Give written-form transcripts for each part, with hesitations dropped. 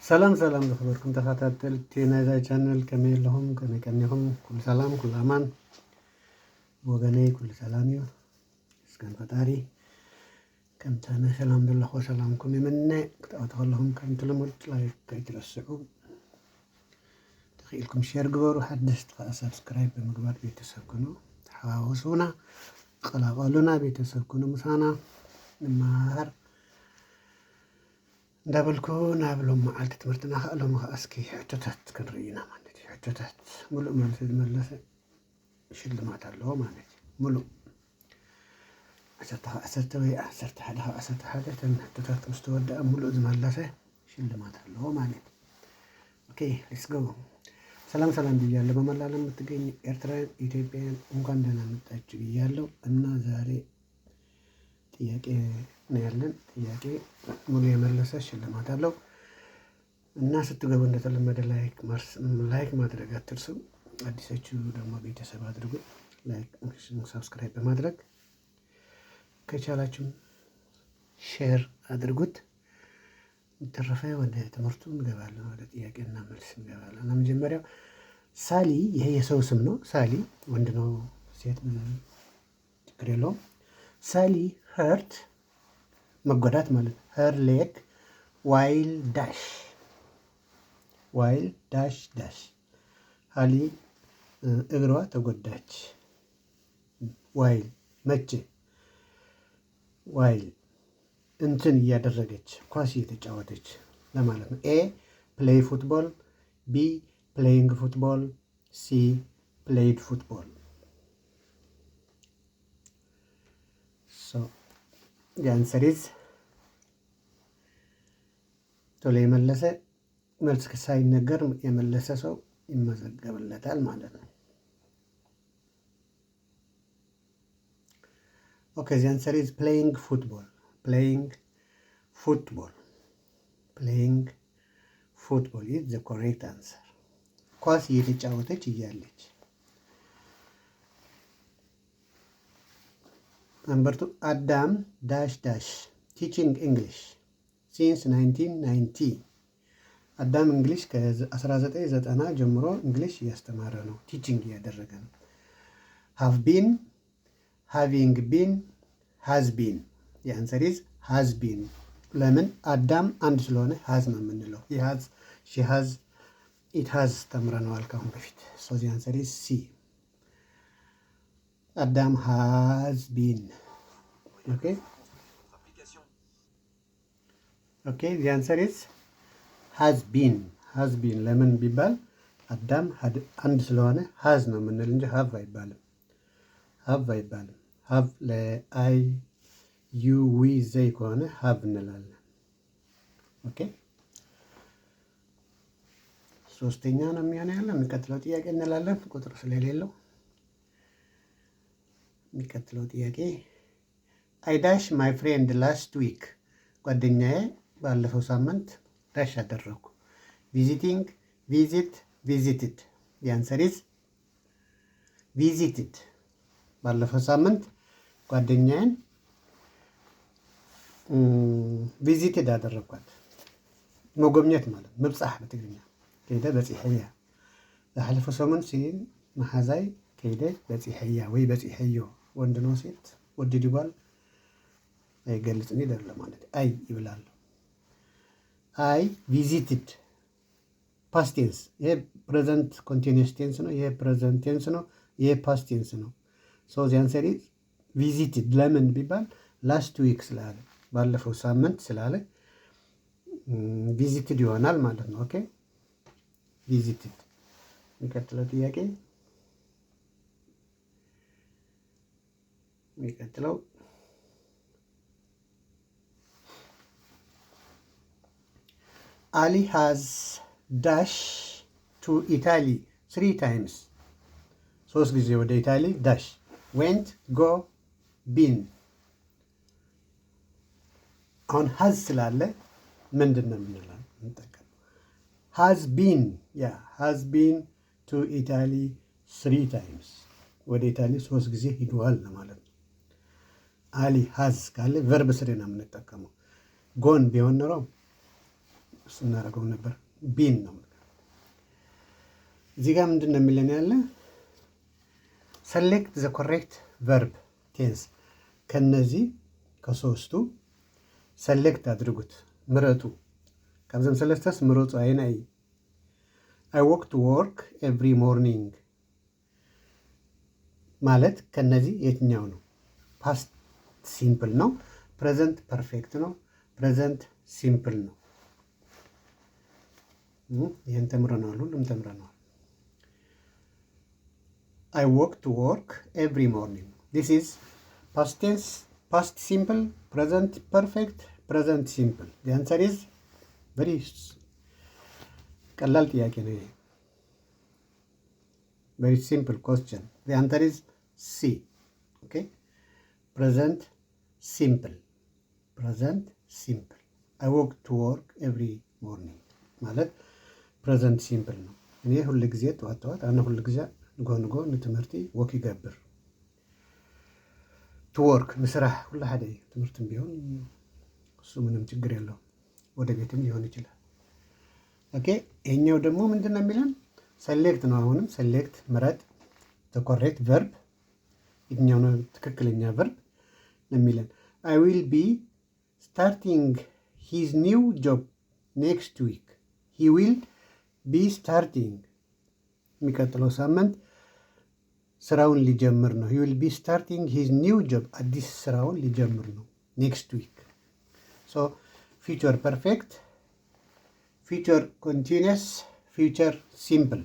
ሰላም ሰላም ዝኽበርኩም ተኸታተልቲ ናይዛ ቻነል ከመይ ኣለኹም? ከመይ ቀኒኹም? ኩሉ ሰላም ኩሉ ኣማን ወገነይ ኩሉ ሰላም እዩ ምስጋን ፈጣሪ ከምተነ ሰላም ዘለኹ ሰላምኩም ይምነ ክትኣቱ ከለኹም ከምቲ ልሙድ ላይክ ከይትረስዑ ተኽኢልኩም ሼር ግበሩ ሓደስቲ ከዓ ሰብስክራይብ ብምግባር ቤተሰብ ኩኑ ተሓዋውሱና ቀላቀሉና ቤተሰብ ኩኑ ምሳና ንመሃር እንዳበልኩ ናብ ሎም መዓልቲ ትምህርትና ከኣሎም ከኣስኪ ሕቶታት ክንርኢና ማለት እዩ። ሕቶታት ሙሉእ መልሲ ዝመለሰ ሽልማት ኣለዎ ማለት እዩ። ሙሉእ 10 ወይ 11 ተን ሕቶታት ምስ ተወድአ ሙሉእ ዝመለሰ ሽልማት ኣለዎ ማለት እዩ። ኦኬ ሌትስ ጎ። ሰላም ሰላም ብያለሁ። በመላ ዓለም የምትገኙ ኤርትራውያን ኢትዮጵያውያን እንኳን ደህና መጣችሁ ብያለሁ እና ዛሬ ጥያቄ ነው ያለን። ጥያቄ ሙሉ የመለሰ ሽልማት አለው እና ስትገቡ እንደተለመደ ላይክ ማድረግ አትርሱ። አዲሶቹ ደግሞ ቤተሰብ አድርጉ። ላይክ ሰብስክራይብ በማድረግ ከቻላችሁም ሼር አድርጉት። ተረፈ ወደ ትምህርቱ እንገባለን። ወደ ጥያቄና መልስ እንገባለን። ለመጀመሪያው ሳሊ፣ ይሄ የሰው ስም ነው። ሳሊ ወንድ ነው ሴት ችግር የለውም። ሳሊ ሄርት መጎዳት ማለት ነው። ሄር ሌግ ዋይል ዳሽ ሳሊ እግሯ ተጎዳች። ዋይል መቼ? ዋይል እንትን እያደረገች ኳስ እየተጫወተች ለማለት ነው። ኤ ፕሌይ ፉትቦል፣ ቢ ፕሌይንግ ፉትቦል፣ ሲ ፕሌይድ ፉትቦል። the answer is ቶሎ የመለሰ መልስ ሳይነገር የመለሰ ሰው ይመዘገብለታል ማለት ነው። ኦኬ the answer is playing football is the correct answer። ኳስ እየተጫወተች እያለች። Number 2 Adam teaching English since 1990። አዳም እንግሊሽ ከ1990 ጀምሮ እንግሊሽ እያስተማረ ነው። ቲቺንግ እያደረገ ነው። have been having been has been the answer is has been። ለምን? አዳም አንድ ስለሆነ has ነው የምንለው። he has she has it has ተምረነዋል ካሁን በፊት። so the answer is C። Adam has been okay the answer is has been ለምን ቢባል አዳም አንድ ስለሆነ has ነው የምንል እንጂ have አይባልም። have ለአይ ዩ ዊ ዘይ ከሆነ have እንላለን። ኦኬ ሶስተኛ ነው የሚሆነው ያለ። የሚቀጥለው ጥያቄ እንላለን ቁጥር ስለሌለው። የሚቀጥለው ጥያቄ I dash my friend last week። ጓደኛዬ ባለፈው ሳምንት ዳሽ አደረኩ። visited the answer is visited። ባለፈው ሳምንት ጓደኛዬን ቪዚትድ አደረኳት። መጎብኘት ማለት ምብፃሕ በትግርኛ ከይደ በፂሕያ። ዝሓለፈ ሰሙን ሲን መሓዛይ ከይደ በፂሕያ ወይ በፂሕዮ። ወንድ ነው ሴት ወዲ ዲጓል አይገልጽኒ ደለ ማለት አይ ይብላል። አይ ቪዚትድ ፓስት ቴንስ። ይሄ ፕሬዘንት ኮንቲኒዩስ ቴንስ ነው። ይሄ ፕሬዘንት ቴንስ ነው። ይሄ ፓስት ቴንስ ነው። ሶ the answer is visited። ለምን ቢባል ላስት ዊክ ስላለ ባለፈው ሳምንት ስላለ ቪዚትድ ይሆናል ማለት ነው። ኦኬ ቪዚትድ። የሚቀጥለው ጥያቄ Ali has dash to Italy 3 times። 3 ጊዜ ወደ ኢታሊ ዳሽ went go been። አሁን has ስላለ ምንድን ነው የምንለው? has been to Italy 3 times። ወደ ኢታሊ 3 ጊዜ ሂደዋል ማለት ነው። አሊ has ካለ ቨርብ ስሪ ነው የምንጠቀመው። ጎን ቢሆን ኖሮ እሱ እናደርገው ነበር። ቢን ነው። እዚህ ጋር ምንድን ነው የሚለን ያለ ሰሌክት ዘ ኮሬክት ቨርብ ቴንስ። ከነዚህ ከሶስቱ ሰሌክት አድርጉት፣ ምረጡ። ካብዘም ሰለስተስ ምረጡ። አይ ወክ ቱ ወርክ ኤቭሪ ሞርኒንግ ማለት ከነዚህ የትኛው ነው? ፓስት ሲምፕል ነው፣ ፕሬዘንት ፐርፌክት ነው፣ ፕሬዘንት ሲምፕል ነው። ይህን ተምረናል፣ ሁሉም ተምረናል። I walk to work every morning. This is past tense, past simple, present perfect, present simple. The answer is very ቀላል ጥያቄ ነው። Very simple question. The answer is C. Okay. Present simple. Present simple. I walk to work every morning. ማለት ፕሬዘንት ሲምፕል ነው። እኔ ሁሉ ጊዜ ጠዋት አነ ሁሉ ጊዜ ንጎ ንትምህርቲ ወክ ይገብር ቱ ወርክ ምስራሕ ሁሉ ሓደ ትምህርትም ቢሆን እሱ ምንም ችግር የለው፣ ወደ ቤትም ሊሆን ይችላል። ኦኬ ይሄኛው ደግሞ ምንድን ነው የሚለን ሰሌክት ነው። አሁንም ሰሌክት ምረጥ፣ ተኮሬክት ቨርብ የትኛው ነው ትክክለኛ ቨርብ ነው የሚለን። አይ ዊል ቢ ስታርቲንግ ሂዝ ኒው ጆብ ኔክስት ዊክ። ሂ ዊል ቢ ስታርቲንግ የሚቀጥለው ሳምንት ስራውን ሊጀምር ነው። ሂ ዊል ቢ ስታርቲንግ ሂዝ ኒው ጆብ አዲስ ስራውን ሊጀምር ነው ኔክስት ዊክ። ሶ ፊውቸር ፐርፌክት፣ ፊውቸር ኮንቲኒየስ፣ ፊውቸር ሲምፕል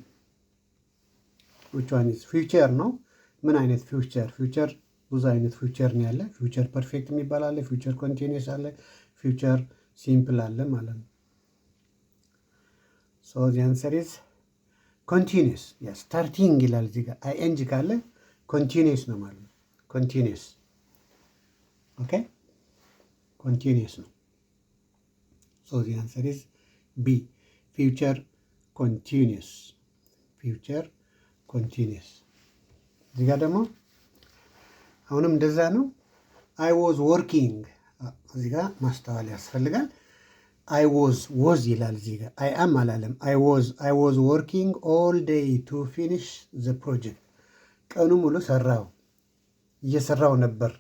ዊች ዋን ኢዝ ፊውቸር ነው። ምን አይነት ፊውቸር? ፊውቸር ብዙ አይነት ፊውቸር ነው ያለ። ፊውቸር ፐርፌክት የሚባል አለ፣ ፊውቸር ኮንቲኒየስ አለ፣ ፊውቸር ሲምፕል አለ ማለት ነው። ሶ ዚ አንሰር ኢዝ ኮንቲኒየስ። ያ ስታርቲንግ ይላል እዚህ ጋር አይኤንጂ ካለ ኮንቲኒየስ ነው ማለት ነው። ኮንቲኒየስ ኦኬ፣ ኮንቲኒየስ ነው። ሶ ዚ አንሰር ኢዝ ቢ ፊውቸር ኮንቲኒየስ። ፊውቸር ኮንቲኒየስ። እዚህ ጋር ደግሞ አሁንም እንደዛ ነው። አይ ዋዝ ወርኪንግ፣ እዚህ ጋር ማስተዋል ያስፈልጋል። አይ ዋዝ ይላል እዚህ ጋር አይ አም አላለም። አይ ዋዝ ወርኪንግ ኦል ዴይ ቱ ፊኒሽ ዘ ፕሮጀክት። ቀኑ ሙሉ እየሰራው ነበር።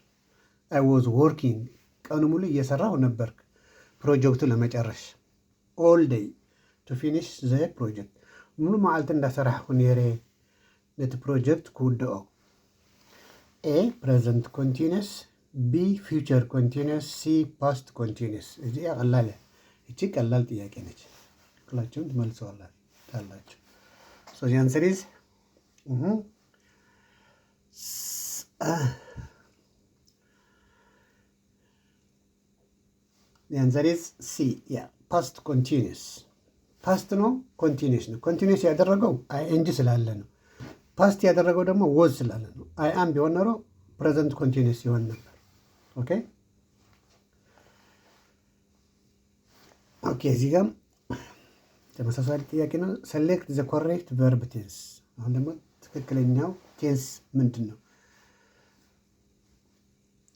አይ ዋዝ ወርኪንግ ቀኑ ሙሉ እየሰራው ነበር ፕሮጀክቱ ለመጨረሽ። ኦል ዴይ ቱ ፊኒሽ ዘ ፕሮጀክት ሙሉ መዓልቲ እንዳሰራሕኩ ነይረ ነቲ ፕሮጀክት ክውድኦ። ኤ ፕሬዘንት ኮንቲኒየስ፣ ቢ ፊውቸር ኮንቲኒየስ፣ ሲ ፓስት ኮንቲኒየስ። እዚ ቀላል እቺ ቀላል ጥያቄ ነች። ሁላችሁም ትመልሰዋላችሁ። ሶ ዚ አንሰር ኢዝ the answer is C. yeah past continuous ፓስት ነው ኮንቲኒየስ ነው። ኮንቲኒየስ ያደረገው አይኤንጂ ስላለ ነው። ፓስት ያደረገው ደግሞ ወዝ ስላለ ነው። አይ አም ቢሆን ኖሮ ፕሬዘንት ኮንቲኒየስ ይሆን ነበር። ኦኬ እዚህ ጋር ተመሳሳይ ጥያቄ ነው። ሰሌክት ዘ ኮሬክት ቨርብ ቴንስ። አሁን ደግሞ ትክክለኛው ቴንስ ምንድን ነው?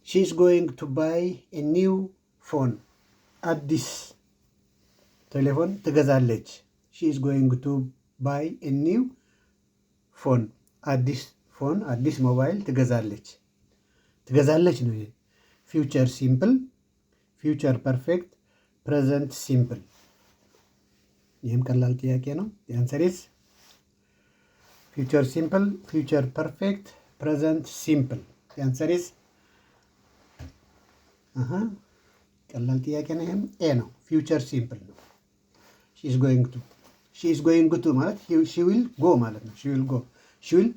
ሺ ኢዝ ጎይንግ ቱ ባይ ኤ ኒው ፎን። አዲስ ቴሌፎን ትገዛለች። ሺ ኢዝ ጎይንግ ቱ ባይ ኤ ኒው ፎን። አዲስ ሞባይል ትገዛለች ነው። ፊውቸር ሲምፕል፣ ፊውቸር ፐርፌክት፣ ፕሬዘንት ሲምፕል። ይህም ቀላል ጥያቄ ነው። የአንሰር ኢዝ ፊውቸር ሲምፕል፣ ፊውቸር ፐርፌክት፣ ፕሬዘንት ሲምፕል። የአንሰር ኢዝ ቀላል ጥያቄ ነው። ይህም ኤ ነው። ፊውቸር ሲምፕል ነው። ሺ ኢዝ ጎይንግ ቱ ማለት ሺ ዊል ጎ ማለት ነው። ሺ ዊል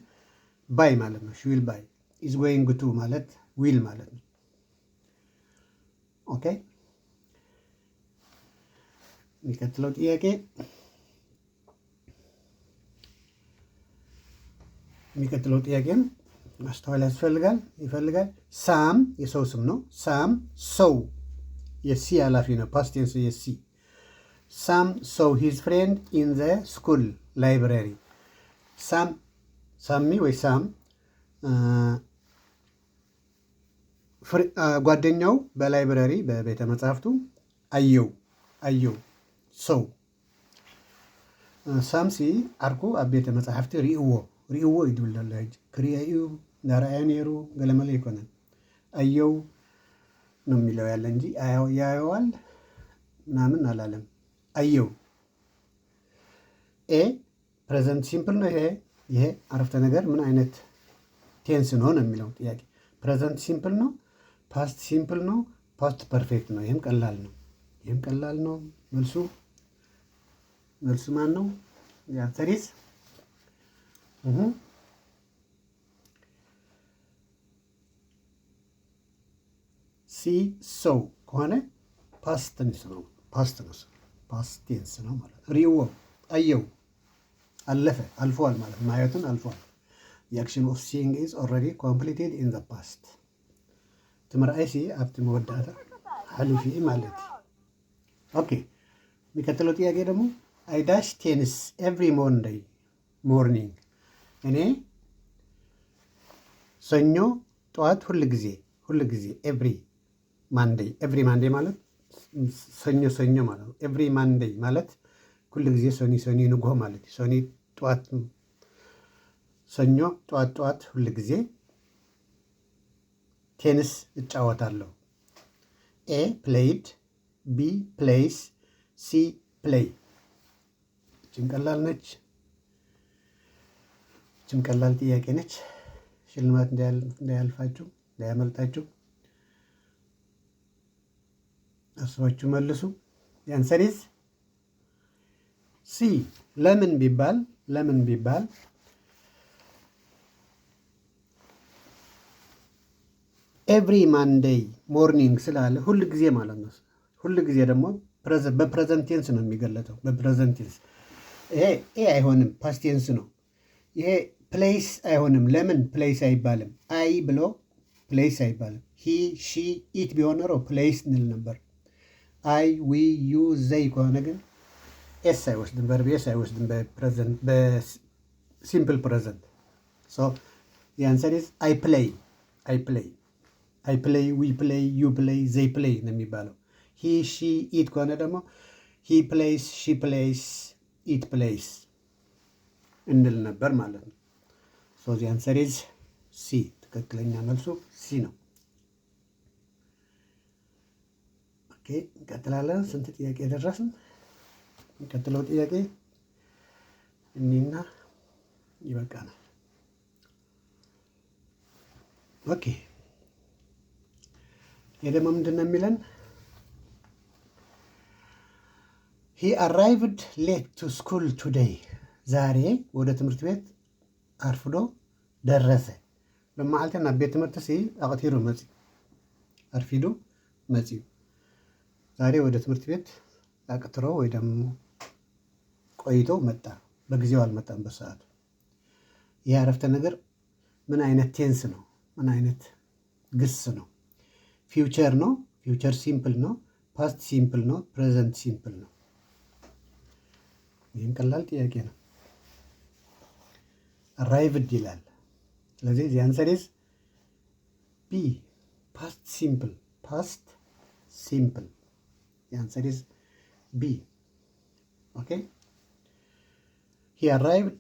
ባይ ማለት ነው። ሺ ዊል ባይ። ኢዝ ጎይንግ ቱ ማለት ዊል ማለት ነው። ኦኬ የሚቀጥለው ጥያቄም ማስተዋል ይፈልጋል። ሳም የሰው ስም ነው። ሳም ሰው የሲ ኃላፊ ነው። ፓስት ቴንስ የሲ። ሳም ሰው ሂዝ ፍሬንድ ኢን ዘ ስኩል ላይብራሪ። ሳሚ ወይ ሳም ጓደኛው በላይብራሪ በቤተ መጽሐፍቱ አየው። ሰው ሳምሲ ዓርኩ ኣብ ቤተ መጻሕፍቲ ርእይዎ ይድብል ኣሎ ሕጂ ክርእዩ እንዳረኣየ ነይሩ ገለመለ ይኮነን አየው ነው የሚለው ያለ እንጂ ያየዋል ምናምን አላለም። አየው ኤ ፕሬዘንት ሲምፕል ነው። ይሄ አረፍተ ነገር ምን አይነት ቴንስ ነው ነው የሚለው ጥያቄ። ፕሬዘንት ሲምፕል ነው፣ ፓስት ሲምፕል ነው፣ ፓስት ፐርፌክት ነው። ይህም ቀላል ነው። መልሱ ማን ነው? ያንሰሪስ ሲ ሰው ከሆነ ፓስት ቴንስ ነው ማለት ነው። ሪዎ አየው አለፈ አልፏል ማለት ማየቱን አልፏል። The action of seeing is already completed in the past. ትምርአይሲ ኣብቲ መወዳእታ ሓሊፊ ማለት ኦኬ። የሚቀጥለው ጥያቄ ደግሞ አይ ዳሽ ቴንስ ኤቭሪ ሞርኒንግ እኔ ሰኞ ጠዋት ሁል ጊዜ ኤቭሪ ማንዴይ ማለት ሰኞ ማለት ነው። ኤቭሪ ማንዴይ ማለት ሁል ጊዜ ሰኒ ንጉህ ማለት ሰኒ ጠዋት ሰኞ ጠዋት ሁል ጊዜ ቴንስ እጫወታለሁ። ኤ ፕሌይድ፣ ቢ ፕሌይስ፣ ሲ ፕሌይ። እችም ቀላል ነች። እችም ቀላል ጥያቄ ነች። ሽልማት እንዳያመልጣችሁ አስባችሁ መልሱ። የአንሰር ኢዝ ሲ። ለምን ቢባል ኤቭሪ ማንዴይ ሞርኒንግ ስላለ ሁል ጊዜ ማለት ነው። ሁል ጊዜ ደግሞ በፕሬዘንት ቴንስ ነው የሚገለጠው። በፕሬዘንት ቴንስ ይሄ ኤ አይሆንም፣ ፓስት ቴንስ ነው። ይሄ ፕሌስ አይሆንም። ለምን ፕሌስ አይባልም? አይ ብሎ ፕሌስ አይባልም። ሂ ሺ ኢት ቢሆን ኖሮ ፕሌስ እንል ነበር። አይ ዊ ዩ ዘይ ከሆነ ግን ኤስ አይወስድም፣ ቨርብ ኤስ አይወስድም በሲምፕል ፕሬዘንት። ሶ የአንሰር ኢዝ አይ ፕሌይ፣ ዊ ፕሌይ፣ ዩ ፕሌይ፣ ዘይ ፕሌይ ነው የሚባለው። ሂ ሺ ኢት ከሆነ ደግሞ ሂ ፕሌይስ፣ ሺ ፕሌይስ፣ ኢት ፕሌይስ እንል ነበር ማለት ነው። ሶ ዚ አንሰር ኢዝ ሲ። ትክክለኛ መልሱ ሲ ነው። ኦኬ እንቀጥላለን። ስንት ጥያቄ ደረስን? የሚቀጥለው ጥያቄ እኒና ይበቃናል። ኦኬ ይህ ደግሞ ምንድን ነው የሚለን? ሂ አራይቭድ ሌት ቱ ስኩል ቱዴይ። ዛሬ ወደ ትምህርት ቤት አርፍዶ ደረሰ። በመዓልትና ቤት ትምህርት አቅቲሩ መፂ አርፊዱ መፂ። ዛሬ ወደ ትምህርት ቤት አቅትሮ ወይ ደግሞ ቆይቶ መጣ። በጊዜው አልመጣም በሰዓቱ። ይህ አረፍተ ነገር ምን አይነት ቴንስ ነው? ምን አይነት ግስ ነው? ፊውቸር ነው? ፊውቸር ሲምፕል ነው? ፓስት ሲምፕል ነው? ፕሬዘንት ሲምፕል ነው? ይህም ቀላል ጥያቄ ነው። አራይቭድ ይላል። ስለዚህ ዚ አንሰር ኢዝ ቢ ፓስት ሲምፕል። የአንሰር ኢዝ ቢ። ኦኬ ሂ አራይቭድ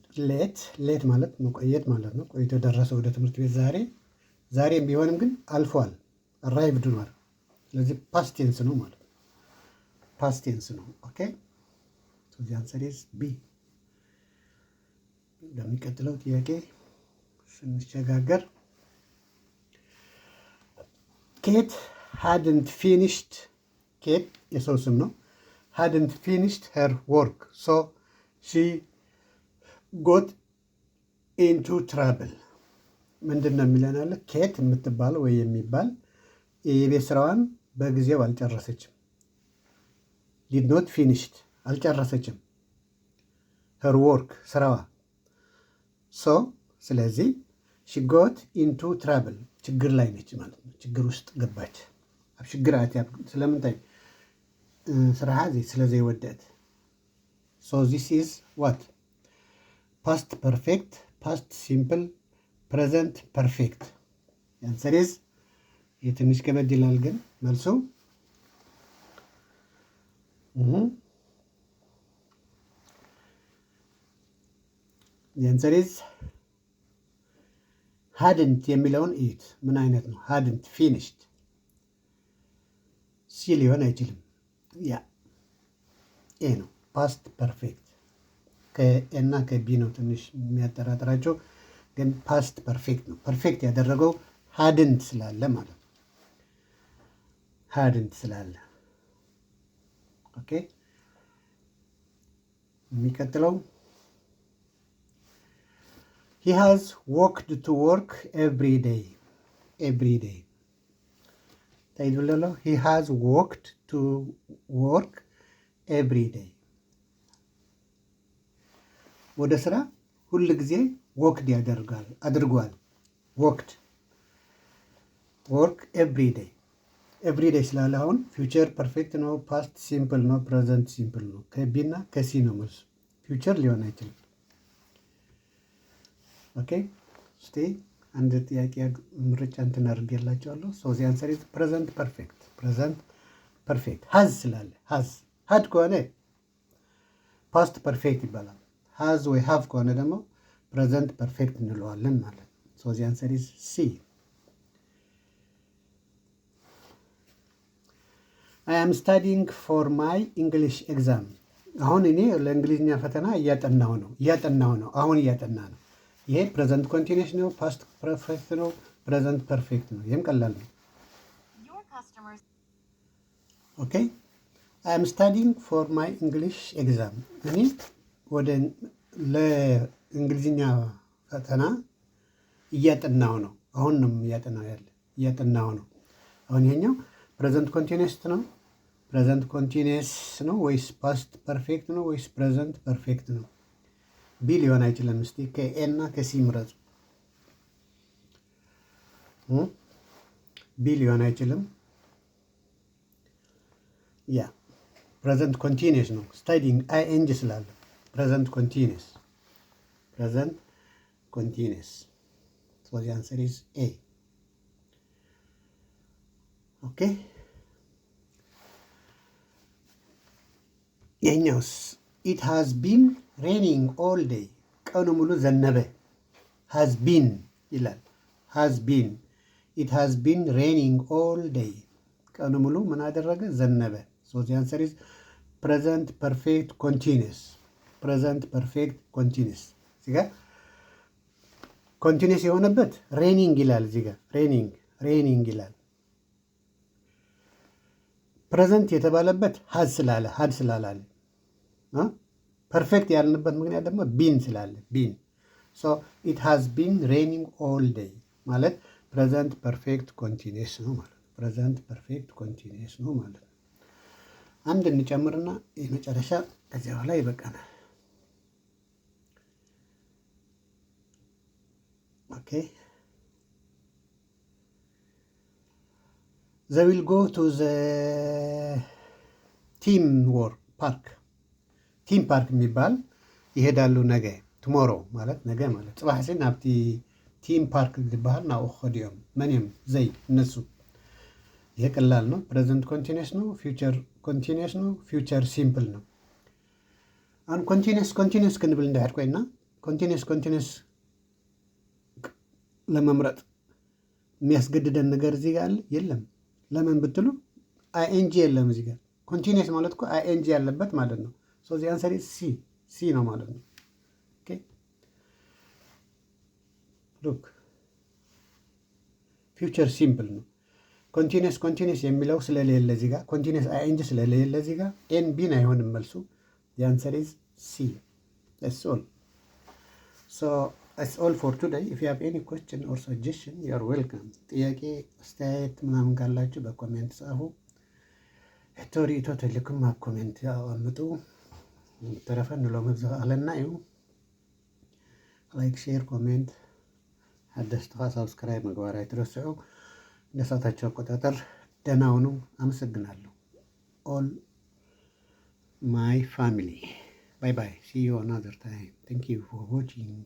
ሌት ማለት መቆየት ማለት ነው። ቆይቶ ደረሰ ወደ ትምህርት ቤት ዛሬም ቢሆንም ግን አልፏል። አራይቭድ ነው። ስለዚህ ፓስት ቴንስ ነው ማለት ነው። ፓስት ቴንስ ነው። ኦኬ ዚ አንሰር ኢዝ ቢ። ለሚቀጥለው ጥያቄ ስንሸጋገር ኬት ሃድንት ፊኒሽድ፣ ኬት የሰው ስም ነው። ሃድንት ፊኒሽድ ሄር ወርክ ሶ ሺ ጎት ኢንቱ ትራብል። ምንድን ነው የሚለን አለ? ኬት የምትባለው ወይ የሚባል የቤት ስራዋን በጊዜው አልጨረሰችም። ዲድ ኖት ፊኒሽድ አልጨረሰችም። ሄር ወርክ ስራዋ። ሶ ስለዚህ ሺ ጎት ኢንቱ ትራብል ችግር ላይ ነች ማለት ነው። ችግር ውስጥ ገባች። ኣብ ሽግር ኣትያ ስለምንታይ ስራሓ ስለዘይወደአት። ሶ ዚስ ኢዝ ዋት ፓስት ፐርፌክት፣ ፓስት ሲምፕል፣ ፕሬዘንት ፐርፌክት። የአንሰር ኢዝ የትንሽ ከበድ ይላል ግን መልሱ የንሰሪዝ ሃድንት የሚለውን እዩት። ምን አይነት ነው? ሃድንት ፊኒሽድ ሲ ሊሆን አይችልም። ያ ኤ ነው። ፓስት ፐርፌክት ከኤና ከቢ ነው ትንሽ የሚያጠራጥራቸው፣ ግን ፓስት ፐርፌክት ነው። ፐርፌክት ያደረገው ሃድንት ስላለ ማለት ነው። ሃድንት ስላለ ኦኬ። የሚቀጥለው he has walked to work every day. every day ታይዱለሎ he has walked to work every day ወደ ስራ ሁል ጊዜ ወክድ ያደርጋል አድርጓል። ወክድ ወርክ ኤቭሪ ዴይ ኤቭሪ ዴይ ስላለ አሁን ፊውቸር ፐርፌክት ነው፣ ፓስት ሲምፕል ነው፣ ፕሬዘንት ሲምፕል ነው። ከቢ እና ከሲ ነው መልሱ። ፊውቸር ሊሆን አይችልም። ኦኬ እስቲ አንድ ጥያቄ ምርጫ እንትን አድርጌላቸዋለሁ። ሶ ዚ አንሰር ኢዝ ፕሬዘንት ፐርፌክት። ፕሬዘንት ፐርፌክት ሀዝ ስላለ ሀድ ከሆነ ፓስት ፐርፌክት ይባላል። ሀዝ ወይ ሀቭ ከሆነ ደግሞ ፕሬዘንት ፐርፌክት እንለዋለን ማለት ነው። ሶ ዚ አንሰር ኢዝ ሲ። አይ አም ስታዲንግ ፎር ማይ እንግሊሽ ኤግዛም። አሁን እኔ ለእንግሊዝኛ ፈተና እያጠናሁ ነው። አሁን እያጠና ነው። ይሄ ፕሬዘንት ኮንቲኒስ ነው፣ ፓስት ፐርፌክት ነው፣ ፕሬዘንት ፐርፌክት ነው። ይህም ቀላል ነው። ኦኬ አይ አም ስታዲንግ ፎር ማይ እንግሊሽ ኤግዛም። እኔ ወደ ለእንግሊዝኛ ፈተና እያጠናሁ ነው። አሁን ነው እያጠናሁ ነው። አሁን ይሄኛው ፕሬዘንት ኮንቲኒስ ነው። ፕሬዘንት ኮንቲኒስ ነው ወይስ ፓስት ፐርፌክት ነው ወይስ ፕሬዘንት ፐርፌክት ነው? ቢ ሊሆን አይችልም። እስቲ ከኤ እና ከሲ ምረጡ። ቢ ሊሆን አይችልም። ያ ፕሬዘንት ኮንቲኒስ ነው። ስታዲንግ አይ ኤን ጂ ስላለ ፕሬዘንት ኮንቲኒስ ሶ ዘ አንሰር ኢዝ ኤ። ኦኬ ይሄኛውስ ኢት ሃዝ ቢን ሬኒንግ ኦል ዴይ። ቀኑ ሙሉ ዘነበ። ሃዝ ቢን ይላል። ሃዝ ቢን ኢት ሃዝ ቢን ሬኒንግ ኦል ዴይ። ቀኑ ሙሉ ምን አደረገ? ዘነበ። ሶ ዘ አንሰር ኢዝ ፕሬዘንት ፐርፌክት ኮንቲኒስ። ፕሬዘንት ፐርፌክት ኮንቲኒስ። እዚህ ጋር ኮንቲኒስ የሆነበት ሬኒንግ ይላል። እዚህ ጋር ሬኒንግ ይላል። ፕሬዘንት የተባለበት ሀድ ስላላለ ፐርፌክት ያልንበት ምክንያት ደግሞ ቢን ስላለ ቢን። ሶ ኢት ሃዝ ቢን ሬኒንግ ኦል ዴይ ማለት ፕሬዘንት ፐርፌክት ኮንቲኒስ ነው ማለት ነው። ፕሬዘንት ፐርፌክት ኮንቲኒስ ነው ማለት ነው። አንድ እንጨምርና የመጨረሻ ከዚያ በኋላ ይበቃናል። ኦኬ they will go to the ቲም ፓርክ የሚባል ይሄዳሉ ነገ። ቱሞሮ ማለት ነገ ማለት ጽባሕ ሲ ናብቲ ቲም ፓርክ ዝበሃል ናብኡ ክኸዱ እዮም። መን እዮም? ዘይ እነሱ። ይሄ ቀላል ነው። ፕሬዘንት ኮንቲኒስ ነው። ፊውቸር ኮንቲኒስ ነው። ፊውቸር ሲምፕል ነው። አሁን ኮንቲኒስ ክንብል እንዳይሄድ ኮይና ኮንቲኒስ ለመምረጥ የሚያስገድደን ነገር እዚህ ጋር አለ? የለም። ለምን ብትሉ አይኤንጂ የለም እዚህ ጋር። ኮንቲኒስ ማለት እኮ አይኤንጂ ያለበት ማለት ነው። ሶ ዚ አንሰር ኢዝ ሲ ነው ማለት ነው። ኦኬ ሉክ ፊውቸር ሲምፕል ነው። ኮንቲኒስ የሚለው ስለሌለ እዚህ ጋር ኮንቲኒስ አይኤንጂ ስለሌለ እዚህ ጋር ኤን ቢን አይሆንም መልሱ። ዚ አንሰር ኢዝ ሲ። that's all for today. if you have any question or suggestion you are welcome. ጥያቄ አስተያየት ምናምን ካላችሁ በኮሜንት ጻፉ። ቶሪ ተልኩም ኮሜንት አምጡ። ተረፈን ሎ መብዛ አለና እዩ ላይክ ሼር ኮሜንት አደስተዋ ሰብስክራይብ መግባር አይትረሱ። ለሰዓታችሁ አቆጣጠር ደህና ሁኑ። አመሰግናለሁ። all my family. Bye bye. See you another time. Thank you for watching.